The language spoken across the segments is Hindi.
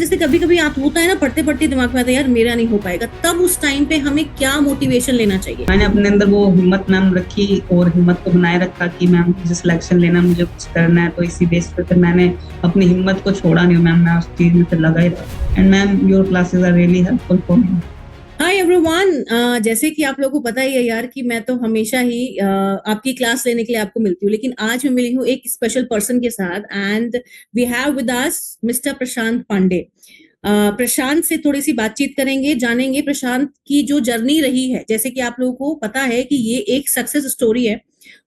जैसे कभी कभी आप होता है ना, पढ़ते पढ़ते दिमाग में आता है यार मेरा नहीं हो पाएगा, तब उस टाइम पे हमें क्या मोटिवेशन लेना चाहिए? मैंने अपने अंदर वो हिम्मत मैम रखी और हिम्मत को बनाए रखा कि मैम मुझे सिलेक्शन लेना, मुझे कुछ करना है। तो इसी बेस पे फिर मैंने अपनी हिम्मत को छोड़ा नहीं मैम, मैं उस चीज में फिर लगा ही रहा। And ma'am your classes are really helpful for me. Hi everyone, जैसे कि आप लोगों को पता ही है यार कि मैं तो हमेशा ही आपकी क्लास लेने के लिए आपको मिलती हूँ, लेकिन आज मैं मिली हूँ एक स्पेशल पर्सन के साथ। And we have with us mister Prashant Pandey. Prashant से थोड़ी सी बातचीत करेंगे, जानेंगे प्रशांत की जो जर्नी रही है। जैसे कि आप लोगों को पता है कि ये एक सक्सेस स्टोरी है,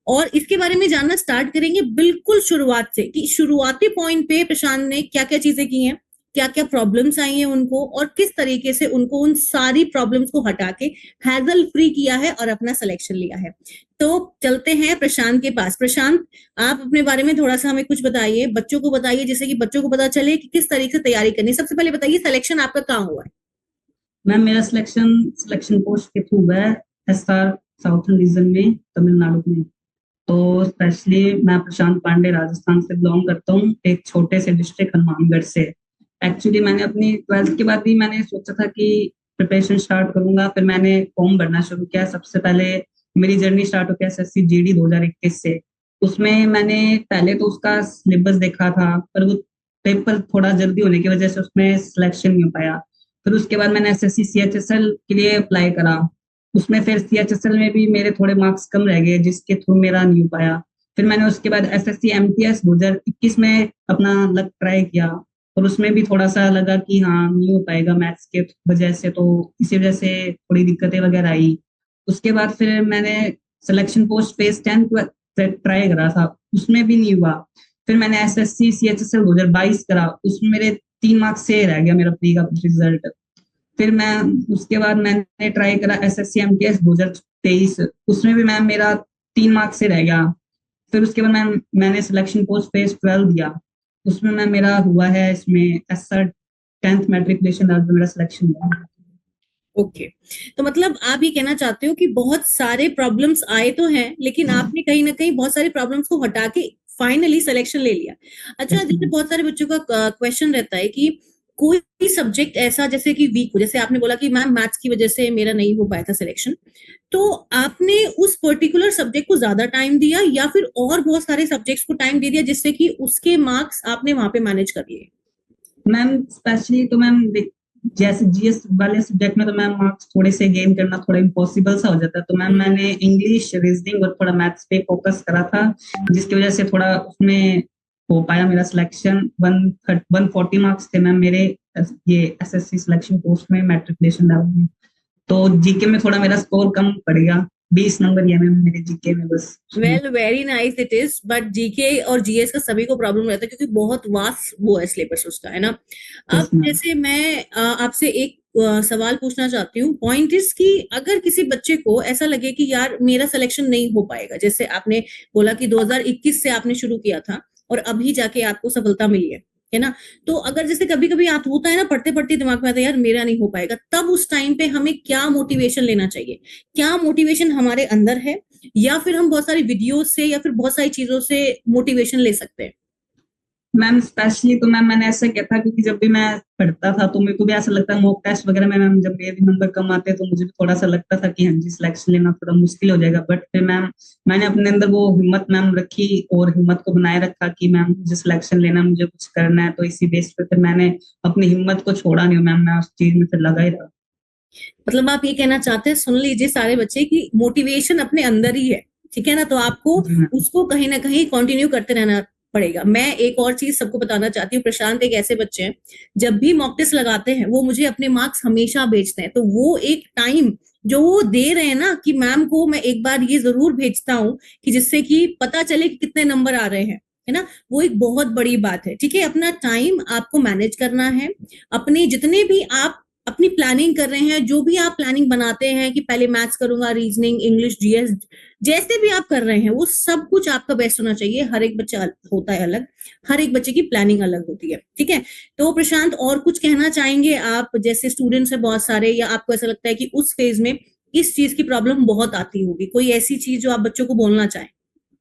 और इसके बारे में जानना स्टार्ट करेंगे बिल्कुल शुरुआत से कि शुरुआती पॉइंट पे प्रशांत ने क्या क्या चीजें की हैं, क्या क्या प्रॉब्लम्स आई हैं उनको, और किस तरीके से उनको उन सारी प्रॉब्लम्स को हटा के हैजल फ्री किया है और अपना सिलेक्शन लिया है। तो चलते हैं प्रशांत के पास। प्रशांत, आप अपने बारे में थोड़ा सा हमें कुछ बताइए, बच्चों को बताइए, जिससे कि बच्चों को पता चले कि किस तरीके से तैयारी करनी है। सबसे पहले बताइए सिलेक्शन आपका कहाँ हुआ है? मैम मेरा सिलेक्शन सिलेक्शन पोस्ट के थ्रू है, एसआर साउथर्न रीजन में, तमिलनाडु में। तो स्पेशली मैं प्रशांत पांडे राजस्थान से बिलोंग करता हूँ, एक छोटे से डिस्ट्रिक्ट हनुमानगढ़ से। एक्चुअली मैंने अपनी 12th के बाद भी मैंने सोचा था कि प्रिपरेशन स्टार्ट करूंगा। फिर मैंने फॉर्म भरना शुरू किया। सबसे पहले मेरी जर्नी स्टार्ट हो गया एसएससी जीडी 2021 से। उसमें मैंने पहले तो उसका सिलेबस देखा था, पर वो पेपर थोड़ा जल्दी होने की वजह से उसमें सिलेक्शन नहीं हो पाया। फिर उसके बाद मैंने एसएससी सीएचएसएल के लिए अप्लाई करा। उसमें फिर सीएचएसएल में भी मेरे थोड़े मार्क्स कम रह गए, जिसके थ्रू मेरा नहीं हो पाया। फिर मैंने उसके बाद एसएससी एमटीएस 2021 में अपना लक ट्राई किया, और उसमें भी थोड़ा सा लगा कि हाँ नहीं हो पाएगा मैथ्स के वजह से, तो इसी वजह से थोड़ी दिक्कतें वगैरह आई। उसके बाद फिर मैंने सिलेक्शन पोस्ट फेज 10 ट्राई करा था, उसमें भी नहीं हुआ। फिर मैंने एसएससी सीएचएसएल 2022 करा, उसमें मेरे 3 मार्क्स से रह गया मेरा प्री का रिजल्ट। फिर मैं उसके बाद मैंने ट्राई करा एसएससी एमटीएस 2023, उसमें भी मैम मेरा 3 मार्क्स से रह गया। फिर उसके बाद मैंने सिलेक्शन पोस्ट फेज 12 दिया, उसमें मैं मेरा हुआ है, इसमें एसआर 10th मैट्रिकुलेशन मेरा सिलेक्शन हुआ। ओके, तो मतलब आप ये कहना चाहते हो कि बहुत सारे प्रॉब्लम्स आए तो हैं, लेकिन आपने कहीं ना कहीं बहुत सारे प्रॉब्लम्स को हटा के फाइनली सिलेक्शन ले लिया। अच्छा, यस जैसे मैम। बहुत सारे बच्चों का क्वेश्चन रहता है कि कोई भी सब्जेक्ट ऐसा जैसे कि वीक हो, जैसे आपने बोला कि मैम मैथ्स की वजह से मेरा नहीं हो पाया था सिलेक्शन, तो आपने उस पर्टिकुलर सब्जेक्ट को ज्यादा टाइम दिया या फिर और बहुत सारे सब्जेक्ट्स को टाइम दे दिया जिससे कि उसके मार्क्स आपने वहां पे मैनेज कर लिए? मैम स्पेशली तो मैम जैसे जीएस वाले सब्जेक्ट में तो मैम मार्क्स थोड़े से गेन करना थोड़ा इम्पॉसिबल सा हो जाता है। तो मैम मैंने इंग्लिश, रीजनिंग और थोड़ा मैथ्स पे फोकस करा था, जिसकी वजह से थोड़ा उसमें हो पाया मेरा सिलेक्शन। 140 मार्क्स थे मैम मेरे ये एसएससी सिलेक्शन पोस्ट में मैट्रिकुलेशन लेवल में। तो जीके में थोड़ा मेरा स्कोर कम पड़ गया, 20 नंबर ये मैम मेरे जीके में बस। Well, very nice it is, but GK और जीएस का सभी को प्रॉब्लम रहता है क्योंकि बहुत वास्ट वो है सिलेबस उसका, है ना? अब यस मैम। जैसे मैं आपसे एक सवाल पूछना चाहती हूँ। पॉइंट इज कि अगर किसी बच्चे को ऐसा लगे कि यार मेरा सिलेक्शन नहीं हो पाएगा, जैसे आपने बोला कि 2021 से आपने शुरू किया था और अभी जाके आपको सफलता मिली है ना? तो अगर जैसे कभी कभी आप होता है ना, पढ़ते पढ़ते दिमाग में आता है यार मेरा नहीं हो पाएगा, तब उस टाइम पे हमें क्या मोटिवेशन लेना चाहिए? क्या मोटिवेशन हमारे अंदर है, या फिर हम बहुत सारी वीडियो से या फिर बहुत सारी चीजों से मोटिवेशन ले सकते हैं? मैम स्पेशली तो मैम मैंने ऐसा किया था, क्योंकि जब भी मैं पढ़ता था तो मेरे को भी ऐसा लगता है मॉक टेस्ट वगैरह में मैम जब मेरे भी नंबर कम आते हैं तो मुझे भी थोड़ा सा लगता था कि हाँ जी सिलेक्शन लेना थोड़ा मुश्किल हो जाएगा। बट फिर मैम मैंने अपने अंदर वो हिम्मत मैम रखी और हिम्मत को बनाए रखा कि मैम मुझे सिलेक्शन लेना, मुझे कुछ करना है। तो इसी बेस पे फिर मैंने अपनी हिम्मत को छोड़ा नहीं मैम, मैं उस चीज में फिर लगा ही रहा। मतलब आप ये कहना चाहते हैं, सुन लीजिए सारे बच्चे, कि मोटिवेशन अपने अंदर ही है, ठीक है ना? तो आपको जी मैम। उसको कहीं ना कहीं कंटिन्यू करते रहना पड़ेगा। मैं एक और चीज सबको बताना चाहती हूँ, प्रशांत एक ऐसे बच्चे हैं, जब भी मॉक टेस्ट लगाते हैं वो मुझे अपने मार्क्स हमेशा भेजते हैं। तो वो एक टाइम जो वो दे रहे हैं ना कि मैम को मैं एक बार ये जरूर भेजता हूँ कि जिससे कि पता चले कि कितने नंबर आ रहे हैं, है ना? वो एक बहुत बड़ी बात है। ठीक है, अपना टाइम आपको मैनेज करना है। अपने जितने भी आप अपनी प्लानिंग कर रहे हैं, जो भी आप प्लानिंग बनाते हैं कि पहले मैथ्स करूंगा, रीजनिंग, इंग्लिश, जीएस, जैसे भी आप कर रहे हैं वो सब कुछ आपका बेस्ट होना चाहिए। हर एक बच्चा होता है अलग, हर एक बच्चे की प्लानिंग अलग होती है, ठीक है? तो प्रशांत, और कुछ कहना चाहेंगे आप? जैसे स्टूडेंट्स है बहुत सारे, या आपको ऐसा लगता है कि उस फेज में इस चीज की प्रॉब्लम बहुत आती होगी, कोई ऐसी चीज जो आप बच्चों को बोलना चाहें?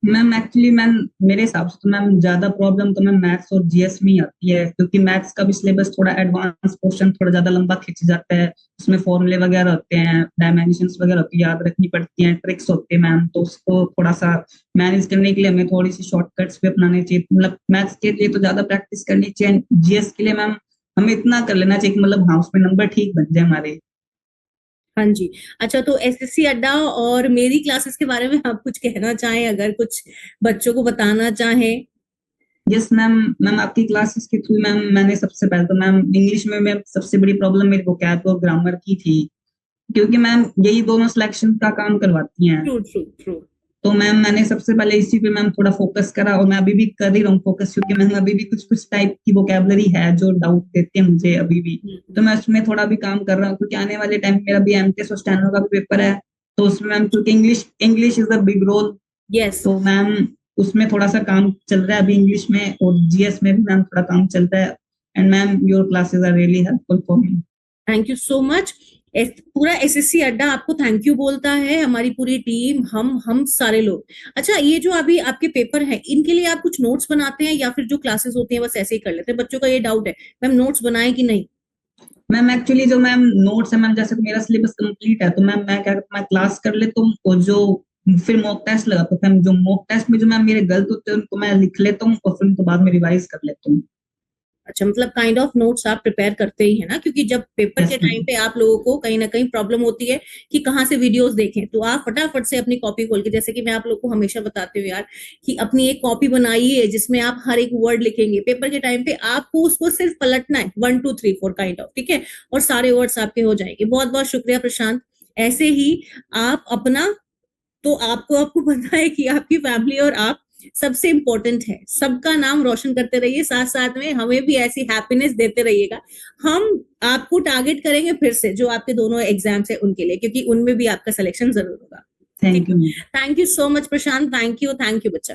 मैम एक्चुअली मैम मेरे हिसाब से तो मैम ज्यादा प्रॉब्लम तो मैम मैथ्स और जीएस में ही आती है, क्योंकि मैथ्स का भी सिलेबस थोड़ा एडवांस पोर्शन थोड़ा ज्यादा लंबा खिंच जाता है। उसमें फॉर्मूले वगैरह होते हैं, डायमेंशंस वगैरह होती है, याद रखनी पड़ती हैं, ट्रिक्स होते हैं मैम, तो उसको थोड़ा सा मैनेज करने के लिए हमें थोड़ी सी शॉर्टकट्स भी अपनाने चाहिए। मतलब मैथ्स के लिए तो ज्यादा प्रैक्टिस करनी चाहिए, जीएस के लिए मैम हमें इतना कर लेना चाहिए कि मतलब हाँ उसमें नंबर ठीक बन जाए हमारे। हाँ जी। अच्छा, तो एसएससी अड्डा और मेरी क्लासेस के बारे में आप कुछ कहना चाहें, अगर कुछ बच्चों को बताना चाहें? Yes ma'am. मैम आपकी क्लासेस के थ्रू मैम मैंने सबसे पहले तो मैम इंग्लिश में मैम सबसे बड़ी प्रॉब्लम मेरे वोकैब और ग्रामर की थी, क्योंकि मैम यही दोनों सिलेक्शन का काम करवाती हैं। True true true. तो मैम मैंने सबसे पहले इसी पे मैम थोड़ा फोकस करा, और मैं अभी भी कर ही रहा हूँ फोकस, क्योंकि मैम अभी भी कुछ कुछ टाइप की वोकैबलरी है जो डाउट देते हैं मुझे अभी भी। तो मैं उसमें थोड़ा भी काम कर रहा हूँ, क्योंकि आने वाले टाइम मेरा भी एमटीएस और स्टेनो का भी पेपर है। तो उसमें मैम क्योंकि English English is a big role, yes. तो मैम उसमें थोड़ा सा काम चल रहा है अभी इंग्लिश में, और जीएस में भी मैम थोड़ा काम चल रहा है। And ma'am your classes are really helpful for me. Thank you so much. पूरा एसएससी अड्डा आपको थैंक यू बोलता है, हमारी पूरी टीम, हम सारे लोग। अच्छा, ये जो अभी आपके पेपर हैं, इनके लिए आप कुछ नोट्स बनाते हैं या फिर जो क्लासेस होती हैं बस ऐसे ही कर लेते हैं? बच्चों का ये डाउट है, मैम नोट्स बनाए कि नहीं? मैम एक्चुअली जो मैम नोट्स है मैम, जैसे कि मेरा सिलेबस कंप्लीट है, तो मैम मैं क्या करता हूँ, मैं क्लास कर लेता हूँ, और जो फिर मॉक टेस्ट लगाता हूँ, फिर जो मॉक टेस्ट में जो मैम मेरे गलत होते हैं उनको मैं लिख लेता हूँ, और फिर उनको बाद में रिवाइज कर लेता हूँ। अच्छा, मतलब काइंड ऑफ नोट्स आप प्रिपेयर करते ही है ना, क्योंकि जब पेपर यस के मैम। टाइम पे आप लोगों को कहीं ना कहीं प्रॉब्लम होती है कि कहाँ से वीडियोस देखें, तो आप फटाफट से अपनी कॉपी खोल के, जैसे कि मैं आप लोग को हमेशा बताती हूँ यार, कि अपनी एक कॉपी बनाइए जिसमें आप हर एक वर्ड लिखेंगे। पेपर के टाइम पे आपको उसको सिर्फ पलटना है, 1 2 3 4 काइंड ऑफ, ठीक है, और सारे वर्ड्स आपके हो जाएंगे। बहुत बहुत शुक्रिया प्रशांत। ऐसे ही आप अपना, तो आपको आपको पता है कि आपकी फैमिली और आप सबसे इंपॉर्टेंट है, सबका नाम रोशन करते रहिए, साथ साथ में हमें भी ऐसी हैप्पीनेस देते रहिएगा। हम आपको टारगेट करेंगे फिर से, जो आपके दोनों एग्जाम्स है उनके लिए, क्योंकि उनमें भी आपका सिलेक्शन जरूर होगा। ठीक थैंक है। You ma'am. Thank you so much Prashant, thank you बच्चा।